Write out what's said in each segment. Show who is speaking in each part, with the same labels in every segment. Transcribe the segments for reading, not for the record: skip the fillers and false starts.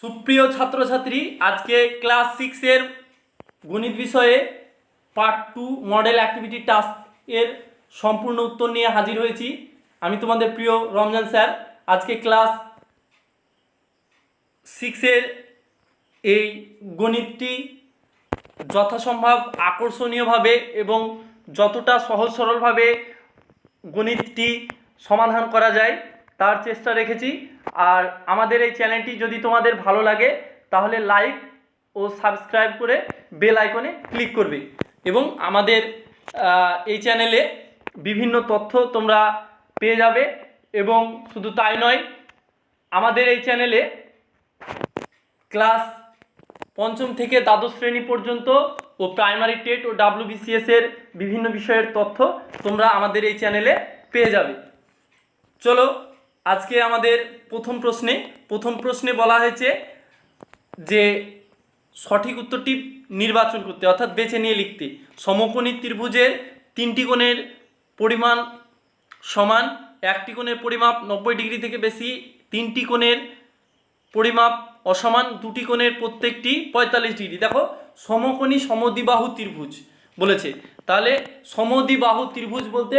Speaker 1: সুপ্রিয় ছাত্রছাত্রী, আজকে ক্লাস 6 এর গণিত বিষয়ে পার্ট 2 মডেল অ্যাক্টিভিটি টাস্ক এর সম্পূর্ণ উত্তর নিয়ে হাজির হয়েছি। আমি তোমাদের প্রিয় রমজান স্যার। আজকে ক্লাস 6-এর এই গণিতটি যথাসম্ভব আকর্ষণীয়ভাবে এবং যতটা সহজ সরলভাবে গণিতটি সমাধান করা যায় তার চেষ্টা রেখেছি। আর আমাদের এই চ্যানেলটি যদি তোমাদের ভালো লাগে তাহলে লাইক ও সাবস্ক্রাইব করে বেল আইকনে ক্লিক করবে এবং আমাদের এই চ্যানেলে বিভিন্ন তথ্য তোমরা পেয়ে যাবে। এবং শুধু তাই নয়, আমাদের এই চ্যানেলে ক্লাস 5ম থেকে দ্বাদশ শ্রেণী পর্যন্ত ও প্রাইমারি টেট ও WBCS এর বিভিন্ন বিষয়ের তথ্য তোমরা আমাদের এই চ্যানেলে পেয়ে যাবে। চলো আজকে আমাদের প্রথম প্রশ্নে বলা হয়েছে যে সঠিক উত্তরটি নির্বাচন করতে, অর্থাৎ বেছে নিয়ে লিখতে। সমকোণী ত্রিভুজের 3টি কোণের পরিমাণ সমান, একটি কোণের পরিমাপ 90 ডিগ্রি থেকে বেশি, 3টি কোণের পরিমাপ অসমান, 2টি কোণের প্রত্যেকটি 45 ডিগ্রি। দেখো, সমকোণী সমদ্বিবাহু ত্রিভুজ বলেছে, তাহলে সমদ্বিবাহু ত্রিভুজ বলতে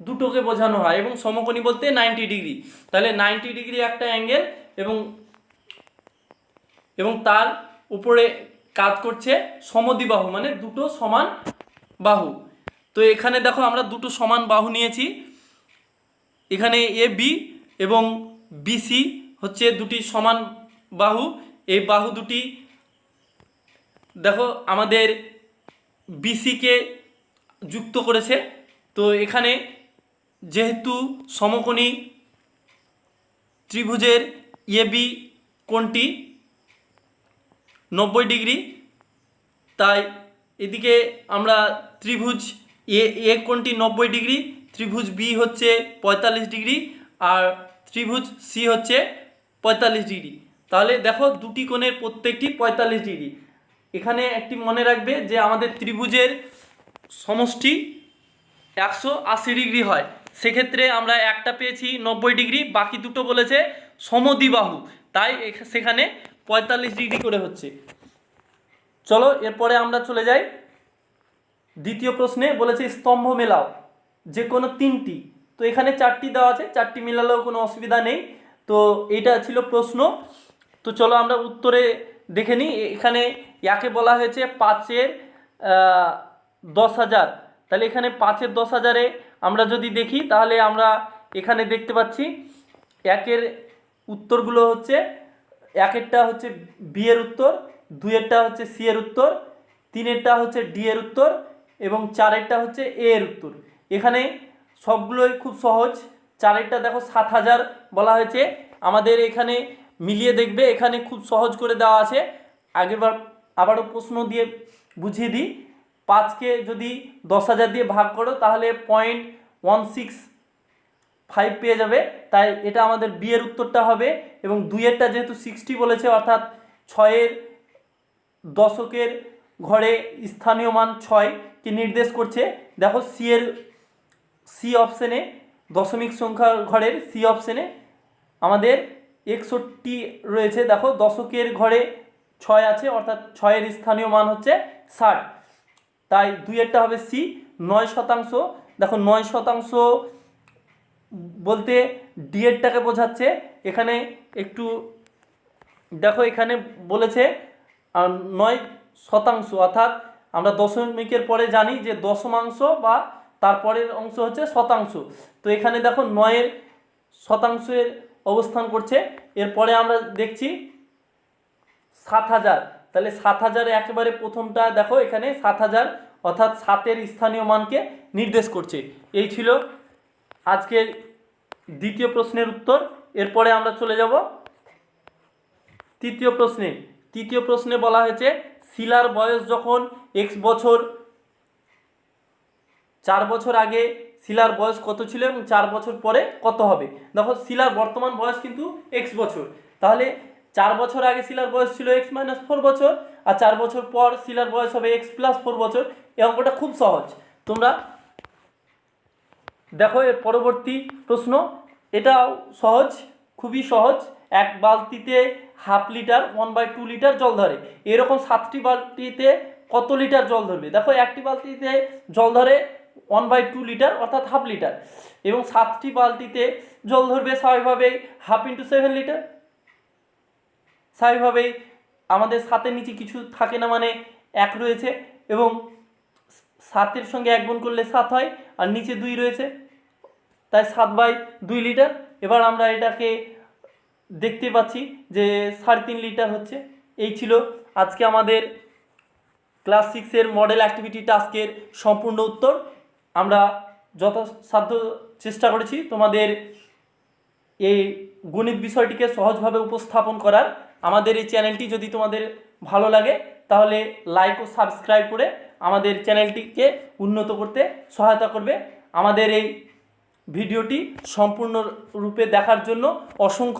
Speaker 1: দুটোকে বোঝানো হয় এবং সমকোণী বলতে 90 ডিগ্রি। তাহলে 90 ডিগ্রি একটা অ্যাঙ্গেল এবং তার উপরে কাজ করছে সমদ্বিবাহু, মানে দুটো সমান বাহু। তো এখানে দেখো, আমরা দুটো সমান বাহু নিয়েছি। এখানে AB এবং BC হচ্ছে দুটি সমান বাহু। এই বাহু দুটি দেখো আমাদের BC-কে যুক্ত করেছে। তো এখানে যেহেতু সমকোণী ত্রিভুজের AB কোণটি 90 ডিগ্রি, তাই এদিকে আমরা ত্রিভুজ এ কোণটি 90 ডিগ্রি, ত্রিভুজ B হচ্ছে 45 ডিগ্রি আর ত্রিভুজ C হচ্ছে 45 ডিগ্রি। তাহলে দেখো, দুটি কোণের প্রত্যেকটি 45 ডিগ্রি। এখানে একটি মনে রাখবে যে আমাদের ত্রিভুজের সমষ্টি 180 ডিগ্রি হয়। সেক্ষেত্রে আমরা একটা পেয়েছি 90 ডিগ্রি, বাকি দুটো বলেছে সমদ্বিবাহু, তাই সেখানে 45 ডিগ্রি করে হচ্ছে। চলো এরপরে আমরা চলে যাই দ্বিতীয় প্রশ্নে। বলেছে স্তম্ভ মেলাও যে কোনো 3টি। তো এখানে 4টি দেওয়া আছে, 4টি মেলালেও কোনো অসুবিধা নেই। তো এইটা ছিল প্রশ্ন। তো চলো আমরা উত্তরে দেখে নিই। এখানে ইয়াকে বলা হয়েছে 5-এর 10,000। তাহলে এখানে 5-এর 10,000-এ আমরা যদি দেখি তাহলে আমরা এখানে দেখতে পাচ্ছি একের উত্তরগুলো হচ্ছে, একেরটা হচ্ছে বি এর উত্তর, 2-এরটা হচ্ছে সি এর উত্তর, 3-এরটা হচ্ছে ডি এর উত্তর এবং 4-এরটা হচ্ছে এ এর উত্তর। এখানে সবগুলোই খুব সহজ। 4-এরটা দেখো 7,000 বলা হয়েছে। আমাদের এখানে মিলিয়ে দেখবে, এখানে খুব সহজ করে দেওয়া আছে। আগেরবার আবারও প্রশ্ন দিয়ে বুঝিয়ে দিই। 5কে যদি 10,000 দিয়ে ভাগ করো তাহলে 0.165 পেয়ে যাবে, তাই এটা আমাদের বি এর উত্তরটা হবে। এবং 2-এরটা যেহেতু 60 বলেছে, অর্থাৎ 6-এর দশকের ঘরে স্থানীয় মান 6কে নির্দেশ করছে। দেখো সি অপশানে, দশমিক সংখ্যার ঘরের সি অপশানে আমাদের 61 রয়েছে। দেখো, দশকের ঘরে 6 আছে, অর্থাৎ 6-এর স্থানীয় মান হচ্ছে 60, তাই 2-এরটা হবে সি। 9%, দেখো 9% বলতে ডি এরটাকে বোঝাচ্ছে। এখানে একটু দেখো, এখানে বলেছে 9%, অর্থাৎ আমরা দশমিকের পরে জানি যে দশমাংশ বা তারপরের অংশ হচ্ছে শতাংশ। তো এখানে দেখো 9-এর শতাংশের অবস্থান করছে। এরপরে আমরা দেখছি 7,000। তাহলে 7,000-এ একেবারে প্রথমটা দেখো, এখানে 7,000, অর্থাৎ 7-এর স্থানীয় মানকে নির্দেশ করছে। এই ছিল আজকের দ্বিতীয় প্রশ্নের উত্তর। এরপরে আমরা চলে যাব তৃতীয় প্রশ্নে বলা হয়েছে শিলার বয়স যখন x বছর, 4 বছর আগে শিলার বয়স কত ছিল এবং 4 বছর পরে কত হবে। দেখো, শিলার বর্তমান বয়স কিন্তু x বছর, তাহলে 4 বছর আগে শিলার বয়স ছিল x - 4 বছর, আর 4 বছর পর শিলার বয়স হবে x + 4 বছর। এই অঙ্কটা খুব সহজ। তোমরা দেখো এর পরবর্তী প্রশ্ন, এটাও সহজ, খুবই সহজ। এক বালতিতে হাফ লিটার 1/2 লিটার জল ধরে। এরকম 7টি বালতিতে কত লিটার জল ধরবে? দেখো একটি বালতিতে জল ধরে 1/2 লিটার অর্থাৎ হাফ লিটার, এবং 7টি বালতিতে জল ধরবে স্বাভাবিকভাবেই হাফ ইন্টু 7 লিটার। স্বাভাবিকভাবেই আমাদের 7-এর নিচে কিছু থাকে না, মানে 1 রয়েছে, এবং 7-এর সঙ্গে 1 গুণ করলে 7 হয়, আর নিচে 2 রয়েছে, তাই 7/2 লিটার। এবার আমরা এটাকে দেখতে পাচ্ছি যে 3.5 লিটার হচ্ছে। এই ছিল আজকে আমাদের ক্লাস 6-এর মডেল অ্যাক্টিভিটি টাস্কের সম্পূর্ণ উত্তর। আমরা যথাসাধ্য চেষ্টা করেছি তোমাদের এই গণিত বিষয়টিকে সহজভাবে উপস্থাপন করার। আমাদের এই চ্যানেলটি যদি তোমাদের ভালো লাগে তাহলে লাইক ও সাবস্ক্রাইব করে আমাদের চ্যানেলটিকে উন্নত করতে সহায়তা করবে। আমাদের এই ভিডিওটি সম্পূর্ণরূপে দেখার জন্য অসংখ্য